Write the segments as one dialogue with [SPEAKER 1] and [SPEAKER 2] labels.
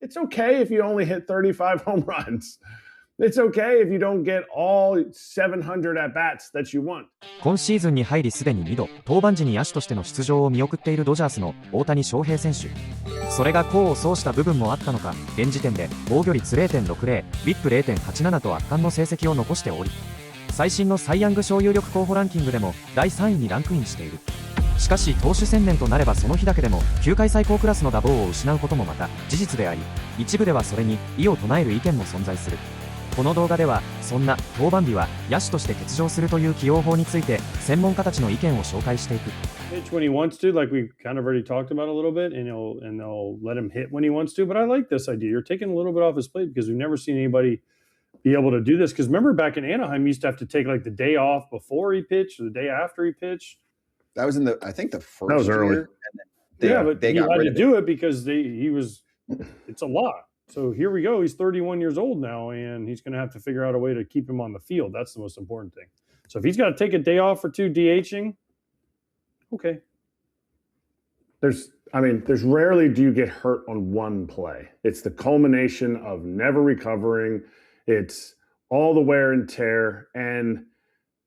[SPEAKER 1] It's okay if you only hit 35 home runs. It's okay if you don't get all 700 at-bats that you want.
[SPEAKER 2] 今シーズンに入りすでに2度登板時に野手としての出場を見送っているドジャースの大谷翔平選手。それが功を奏した部分もあったのか、現時点で防御率 0.60、WHIP0.87 と圧巻の成績を残しており、最新のサイ・ヤング賞有力候補ランキングでも第3位にランクインしている。しかし投手専念となればその日だけでも球界最高クラスの打棒を失うこともまた事実であり、一部ではそれに異を唱える意見も存在する。この動画ではそんな登板日は野手として欠場するという起用法について専門家たちの意見を紹介していく。
[SPEAKER 1] Pitch when he wants to, like we kind of already talked about a little bit, and they'll let him hit when he wants to. But I like this idea. You're taking a little bit off his plate because we've never seen anybody be able to do this. Because remember back in Anaheim, he used to have to take like the day off before he pitched or the day after he pitched.
[SPEAKER 3] That was in the, I think the first
[SPEAKER 1] early.
[SPEAKER 3] year. And then
[SPEAKER 1] but he had to do it because it's a lot. So here we go. He's 31 years old now, and he's going to have to figure out a way to keep him on the field. That's the most important thing. So if he's got to take a day off or two DHing, okay. There's rarely do you get hurt on one play. It's the culmination of never recovering. It's all the wear and tear. And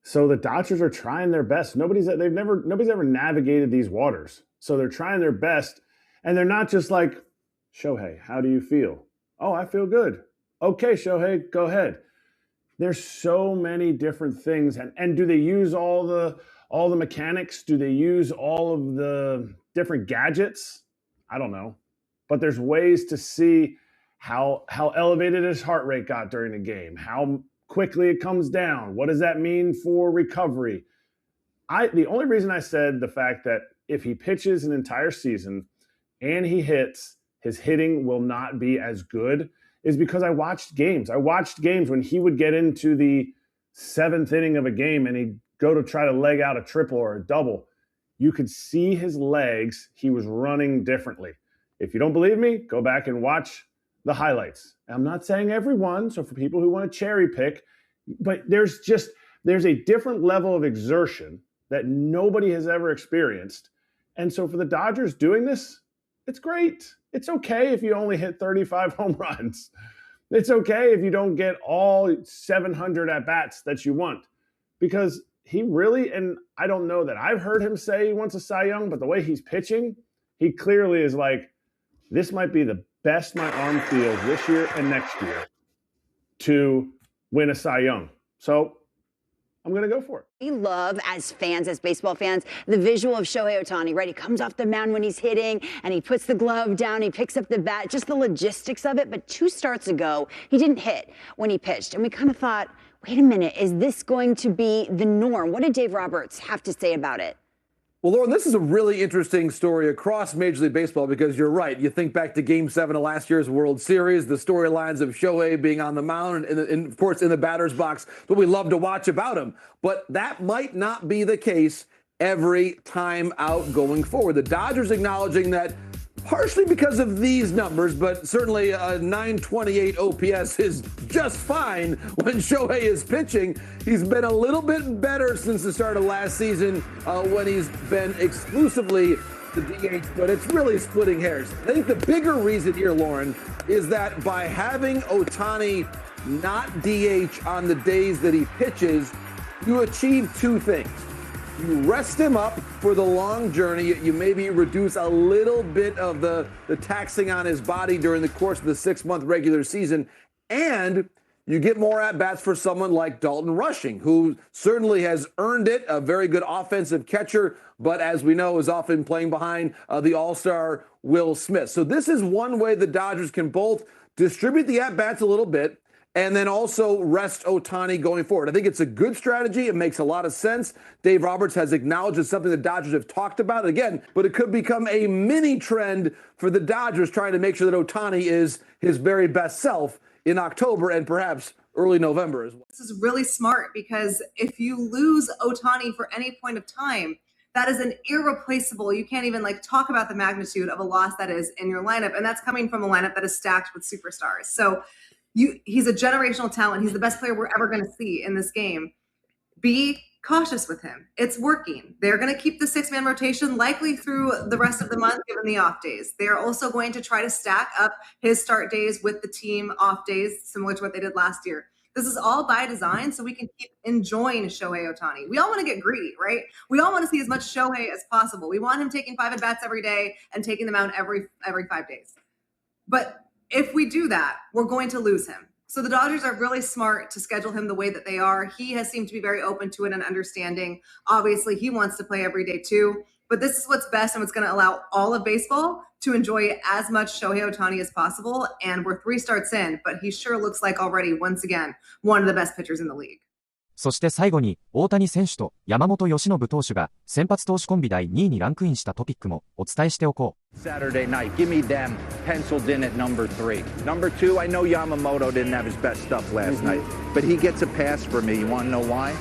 [SPEAKER 1] so the Dodgers are trying their best. Nobody's ever navigated these waters. So they're trying their best. And they're not just like, Shohei, how do you feel? Oh, I feel good. Okay, Shohei, go ahead. There's so many different things. And do they use all the mechanics? Do they use all of the different gadgets? I don't know. But there's ways to see how elevated his heart rate got during the game, how quickly it comes down. What does that mean for recovery? The only reason I said the fact that if he pitches an entire season and he hits, his hitting will not be as good is because I watched games. I watched games when he would get into the 7th inning of a game and he'd go to try to leg out a triple or a double. You could see his legs. He was running differently. If you don't believe me, go back and watch the highlights. I'm not saying everyone, so for people who want to cherry pick, but there's a different level of exertion that nobody has ever experienced. And so for the Dodgers doing this, it's great. It's okay if you only hit 35 home runs. It's okay if you don't get all 700 at-bats that you want. Because he really, and I don't know that I've heard him say he wants a Cy Young, but the way he's pitching, he clearly is like, this might be the best my arm feels this year and next year to win a Cy Young. So I'm going to go for it.
[SPEAKER 4] We love, as fans, as baseball fans, the visual of Shohei Ohtani, right? He comes off the mound when he's hitting, and he puts the glove down, he picks up the bat, just the logistics of it. But 2 starts ago, he didn't hit when he pitched. And we kind of thought, wait a minute, is this going to be the norm? What did Dave Roberts have to say about it?
[SPEAKER 5] Well, Lauren, this is a really interesting story across Major League Baseball because you're right. You think back to Game 7 of last year's World Series, the storylines of Shohei being on the mound and of course, in the batter's box, what we love to watch about him. But that might not be the case every time out going forward. The Dodgers acknowledging that partially because of these numbers, but certainly a 928 OPS is just fine when Shohei is pitching. He's been a little bit better since the start of last season when he's been exclusively the DH, but it's really splitting hairs. I think the bigger reason here, Lauren, is that by having Ohtani not DH on the days that he pitches, you achieve 2 things. You rest him up for the long journey. You maybe reduce a little bit of the taxing on his body during the course of the 6-month regular season. And you get more at-bats for someone like Dalton Rushing, who certainly has earned it, a very good offensive catcher, but as we know, is often playing behind the all-star Will Smith. So this is one way the Dodgers can both distribute the at-bats a little bit and then also rest Ohtani going forward. I think it's a good strategy. It makes a lot of sense. Dave Roberts has acknowledged it's something the Dodgers have talked about again, but it could become a mini trend for the Dodgers trying to make sure that Ohtani is his very best self in October and perhaps early November as well.
[SPEAKER 6] This is really smart because if you lose Ohtani for any point of time, that is an irreplaceable, you can't even talk about the magnitude of a loss that is in your lineup. And that's coming from a lineup that is stacked with superstars. So he's a generational talent. He's the best player we're ever going to see in this game. Be cautious with him. It's working. They're going to keep the 6-man rotation likely through the rest of the month, given the off days. They're also going to try to stack up his start days with the team off days, similar to what they did last year. This is all by design so we can keep enjoying Shohei Ohtani. We all want to get greedy, right? We all want to see as much Shohei as possible. We want him taking 5 at-bats every day and taking them out every 5 days. But if we do that, we're going to lose him. So the Dodgers are really smart to schedule him the way that they are. He has seemed to be very open to it and understanding. Obviously, he wants to play every day too. But this is what's best and what's going to allow all of baseball to enjoy as much Shohei Ohtani as possible. And we're 3 starts in, but he sure looks like already, once again, one of the best pitchers in the league.
[SPEAKER 2] そして最後に、大谷選手と山本由伸投手が先発投手コンビ第2位にランクインしたトピックもお伝えしておこう。
[SPEAKER 7] Saturday night, give me them penciled in at number 3. Number 2, I know Yamamoto didn't have his best stuff last night, but he gets a pass for me. You want to know why?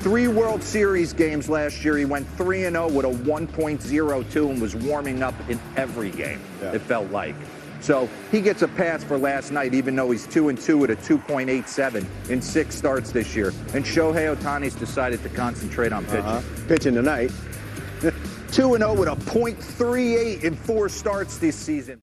[SPEAKER 7] 3 World Series games last year, he went 3-0 with a 1.02 and was warming up in every game, it felt like. So he gets a pass for last night, even though he's 2-2 with a 2.87 in 6 starts this year. And Shohei Ohtani's decided to concentrate on pitching.
[SPEAKER 3] Pitching tonight.
[SPEAKER 7] 2-0 with a .38 in 4 starts this season.